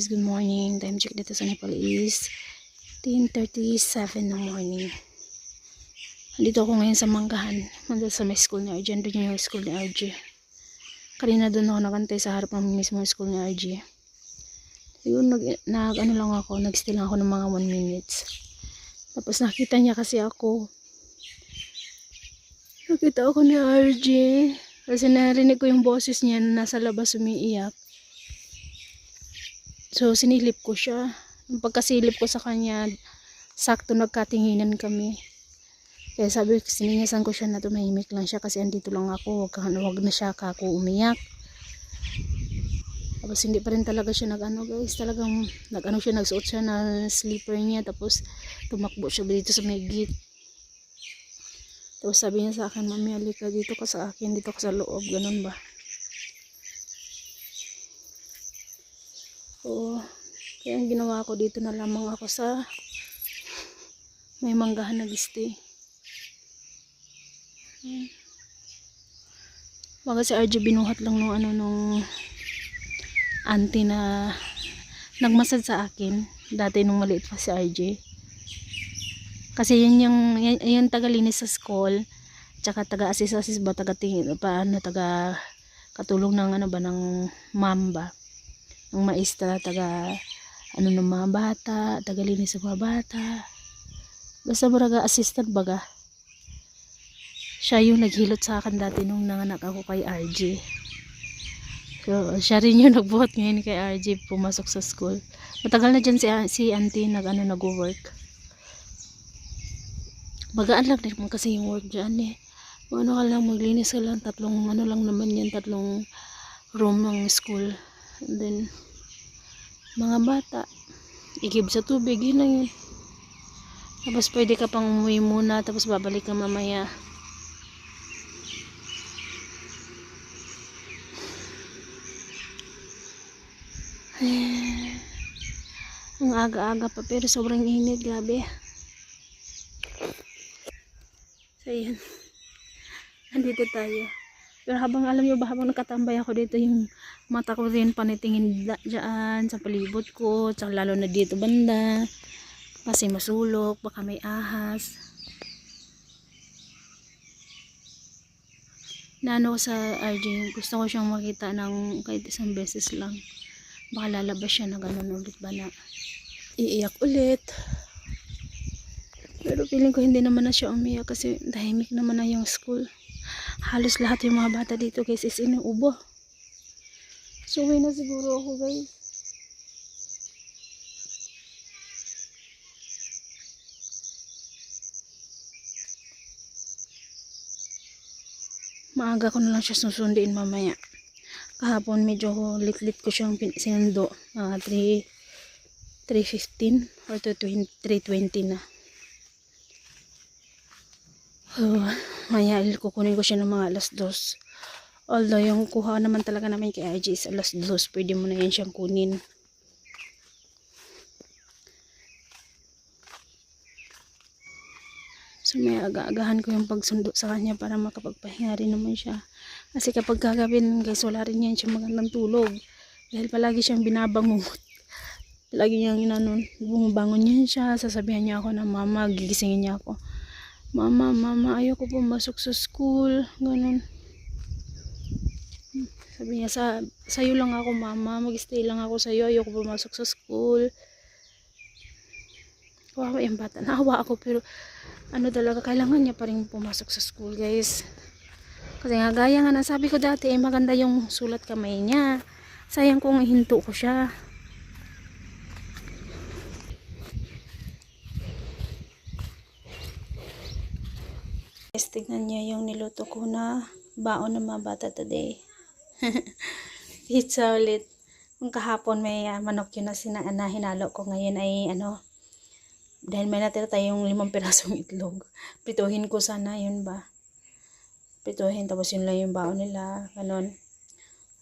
guys, good morning. Time check dito sa Nepal is 10:37 ng morning. Dito ako ngayon sa Manggahan. Nandito sa may school ni RJ. Andun yung school ni RJ. Kanina doon ako nakantay sa harap ng mismo school ni RJ. Yun, ano lang ako, nag-stay lang ako ng mga 1 minutes. Tapos nakita niya kasi ako. Nakita ako ni RJ. Kasi narinig ko yung boses niya na nasa labas umiiyak. So, sinilip ko siya. Yung pagkasilip ko sa kanya, sakto nagkatinginan kami. Kaya sabi ko, siningasan ko siya na tumahimik lang siya kasi andito lang ako. Wag na siya kako umiyak. Tapos hindi pa rin talaga siya nag-ano guys. Talagang nag-ano siya, nagsuot siya na slipper niya. Tapos tumakbo siya dito sa may gate. Tapos sabi niya sa akin, Mami, halika dito ka sa akin. Dito ka sa loob. Ganun ba? So, kaya ang ginawa ko dito na lamang ako sa may Manggahan nag-stay. Baga si RJ binuhat lang nung auntie na nagmasad sa akin. Dati nung maliit pa si RJ. Kasi yan tagalinis sa school. Tsaka taga-assist ba, taga-tingin, paano, taga-katulong ng ano ba, ng mamba. Ng maestra, ano ng mga bata, tagalinis sa mga bata. Basta maraga assistant baga. Siya yung naghilot sa akin dati nung nanganak ako kay RJ. So, siya rin yung nagbuhat ngayon kay RJ pumasok sa school. Matagal na dyan si auntie nag-work. Magaan lang din kasi yung work dyan eh. Ano ka lang, maglinis ka lang, tatlong room ng school. And then, mga bata, igib sa tubig, yun lang yun. Tapos pwede ka pang umuwi muna, tapos babalik ka mamaya. Ang aga-aga pa, pero sobrang init, grabe. So, yan. Nandito tayo. Pero habang alam nyo ba, habang nakatambay ako dito, yung mata ko rin panitingin dyan sa palibot ko, tsaka lalo na dito banda, kasi masulok, baka may ahas. Naano ko sa RJ, gusto ko siyang makita ng kahit isang beses lang. Baka lalabas siya na ganun ulit ba na iiyak ulit. Pero feeling ko hindi naman na siya umiyak kasi tahimik naman na yung school. Halos lahat yung mga bata dito guys is inuubo. So uwi na siguro ako guys. Maaga ko na lang siya susundiin mamaya. Kahapon medyo lit-lit ko siyang sinundo. 3:15 or 3:20 na. Maya kukunin ko siya ng mga 2:00. Although yung kuha naman talaga namin kay RJ is 2:00. Pwede mo na yan siyang kunin. So may aga-agahan ko yung pagsundo sa kanya para makapagpahinga rin naman siya. Kasi kapag kagabin guys, wala rin yan siya magandang tulog. Dahil palagi siyang binabangungot. Lagi niyang bumabangon niya siya. Sasabihan niya ako na mama, gigisingin niya ako. Mama, ayoko pumasok sa school. Ganun. Sabi niya, sa'yo lang ako mama. Mag-stay lang ako sa'yo. Ayoko pumasok sa school. Kawawa yung bata. Naawa ako pero ano talaga, kailangan niya pa rin pumasok sa school guys. Kasi nga gaya nga nasabi ko dati, maganda yung sulat kamay niya. Sayang kung hinto ko siya. Tignan niya yung niluto ko na baon ng mga bata today. Pizza ulit. Kung kahapon may manok yun na hinalo ko, ngayon ay dahil may natira tayong 5 pirasong itlog. Prituhin ko sana, yun ba? Prituhin, tapos yun lang yung baon nila. Ganon.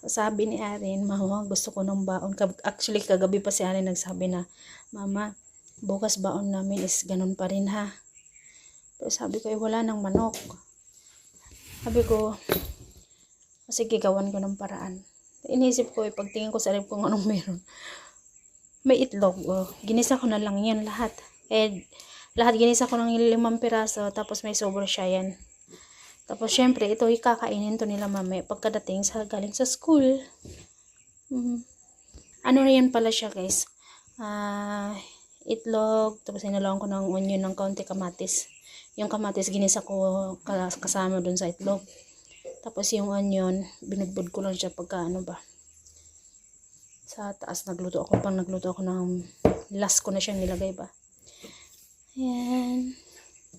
Sabi ni Arin, mama, gusto ko ng baon. Actually, kagabi pa si Arin nagsabi na, mama, bukas baon namin is ganon pa rin ha. Pero sabi ko, wala nang manok. Sabi ko, sige, gawan ko ng paraan. Inisip ko, pagtingin ko sa rib kung anong meron. may itlog. Oh. Ginisa ko na lang yan lahat. Lahat ginisa ko ng 5 piraso, tapos may sobra siya yan. Tapos syempre, ito ikakainin to nila mamaya pagkadating sa galing sa school. Ano na yan pala siya guys. Itlog, tapos inalawan ko ng onion ng kaunti kamatis. Yung kamatis ginisa ko kasama dun sa itlog. Tapos yung onion, binudbud ko lang siya pagka ano ba. Sa taas nagluto ako, nagluto ako ng last ko na siyang nilagay ba. Ayan.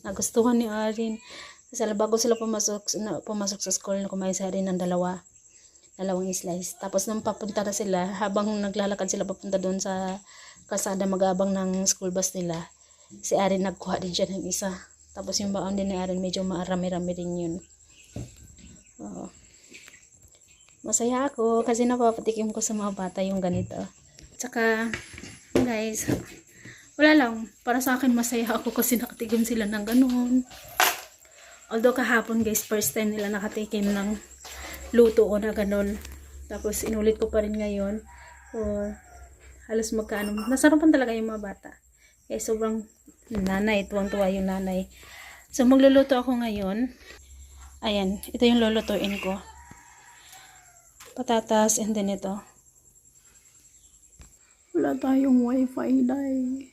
Nagustuhan ni Arin. Kasi bago sila pumasok sa school, kumain sa Arin ng dalawang slice. Tapos nung papunta na sila, habang naglalakad sila papunta doon sa kasada mag-abang ng school bus nila, si Arin nagkuha din siya ng isa. Tapos yung baon din ni Arin, medyo marami-rami rin yun. Oo. Masaya ako kasi napapatikim ko sa mga bata yung ganito. Tsaka, guys, wala lang. Para sa akin masaya ako kasi nakatikim sila ng ganun. Although kahapon guys, first time nila nakatikim ng luto ko na ganun. Tapos inulit ko pa rin ngayon. So, halos magkaano. Nasarapan talaga yung mga bata. Eh, sobrang nanay. Tuwang-tuwa yung nanay. So, magluluto ako ngayon. Ayan. Ito yung lulutuin ko. Patatas and then ito. Wala tayong wifi dahil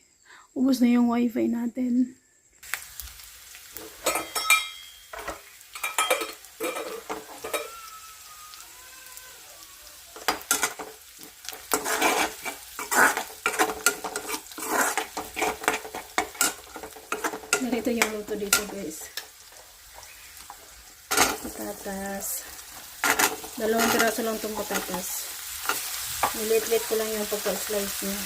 ubos na yung wifi natin. Ganito yung luto dito guys. Patatas. 2 piraso lang itong patatas. Nilit-lit ko lang yung pagka-slice niya.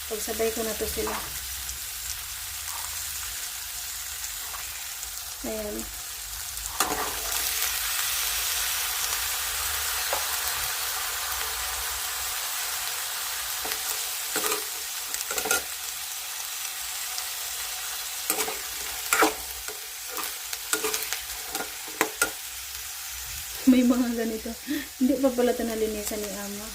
Pagsabay ko na to sila. Ayan. May mga ganito. Hindi pa pala ito nalinisan ni Ama.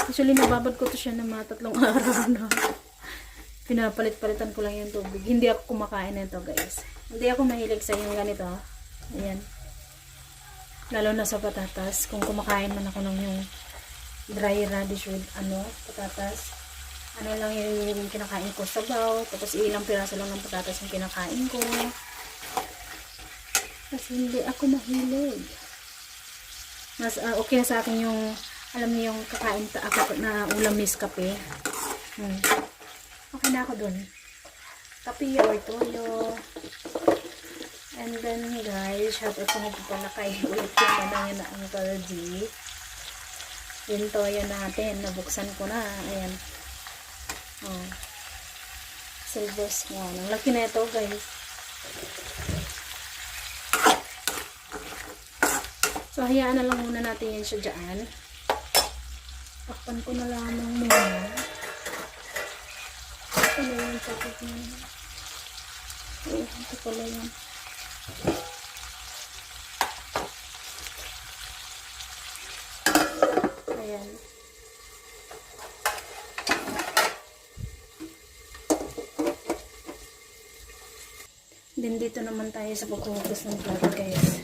Actually, nababad ko to siya ng mga 3 araw na. Pinapalit-palitan ko lang yung tubig. Hindi ako kumakain nito guys. Hindi ako mahilig sa yung ganito. Ayan. Lalo na sa patatas. Kung kumakain man ako ng yung dry radish with patatas. Ano lang yung kinakain ko, sabaw. Tapos ilang piraso lang ng patatas yung kinakain ko. Kasi hindi ako mahilig. Mas okay sa akin yung, alam niyo yung kakain ako na ulam Nescafe. Okay na ako dun. Kape or toyo. And then guys, shout out ko pala kay ulit yung manang na Uncle G. Yung toyo natin, nabuksan ko na. Ayan. Silver swan. Ang laki na ito guys. So, hayaan na lang muna natin yan siya dyan. Takpan ko na lamang muna. Ito na yung takpan niya. Ito pala yan. Ayan. Then, dito naman tayo sa pagkuhugas ng plato guys.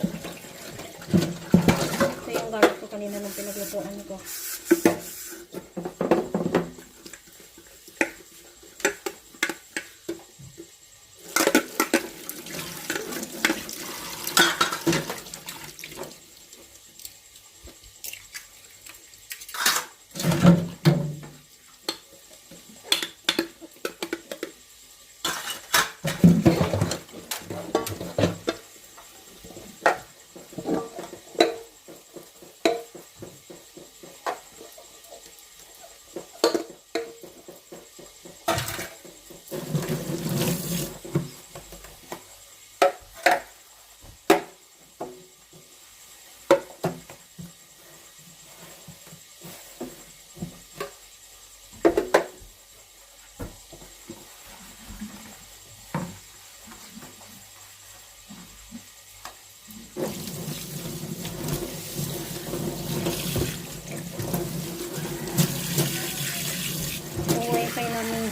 Yung gamit ko kanina nung pinaglutuan ko.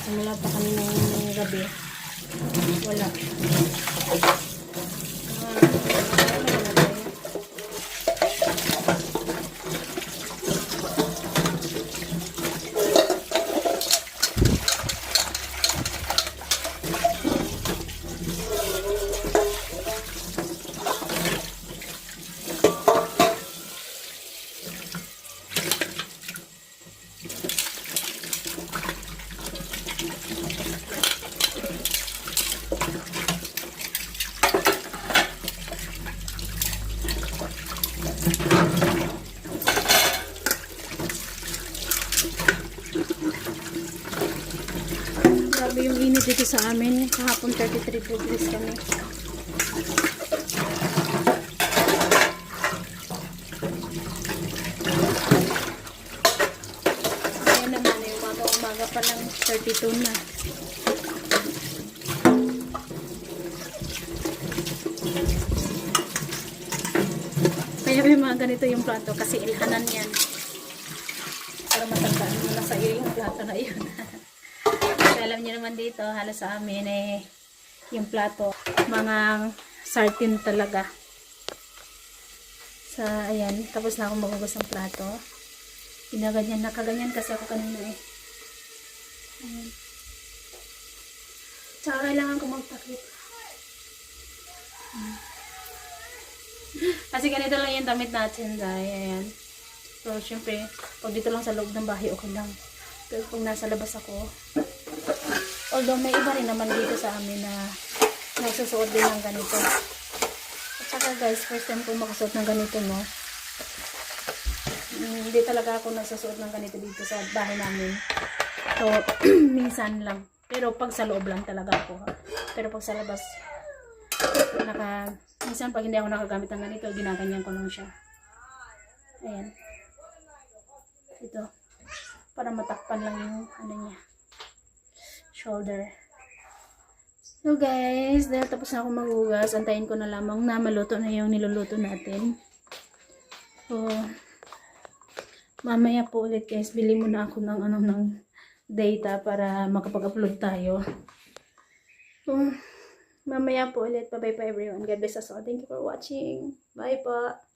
Simula pa kaninang gabi. Wala. Grabe yung init dito sa amin. Kahapon 33 degrees kami. Ayan naman, umaga pa lang 32 na. Kaya may mga ganito yung plato kasi ilhanan yan. Para matandaan mo na sa iyo yung plato na yun. Alam niyo naman dito, halos sa amin yung plato, mga sardine talaga. Ayan, tapos na ako magugas ng plato. Ginaganyan, nakaganyan kasi ako kanina Ayan. Tsaka kailangan ko magtakip. Kasi ganito lang yung damit natin, ayan. So, syempre, pag dito lang sa loob ng bahay, okay lang. Pero pag nasa labas ako, although may iba rin naman dito sa amin na nagsusuot din ng ganito. At saka guys, first time kong makasuot ng ganito, no? Hindi talaga ako nagsusuot ng ganito dito sa bahay namin. So, minsan lang. Pero pag sa loob lang talaga ako. Pero pag sa labas, minsan pag hindi ako nakagamit ng ganito, ginaganyan ko lang siya. Ayan. Ito. Para matakpan lang yung niya. Shoulder. So guys, dahil tapos na ako maghugas, antayin ko na lamang na maluto na yung niluluto natin. So, mamaya po ulit guys, bili muna ako ng ng data para makapag-upload tayo. So, mamaya po ulit. Bye-bye po everyone. God bless us all. Thank you for watching. Bye po.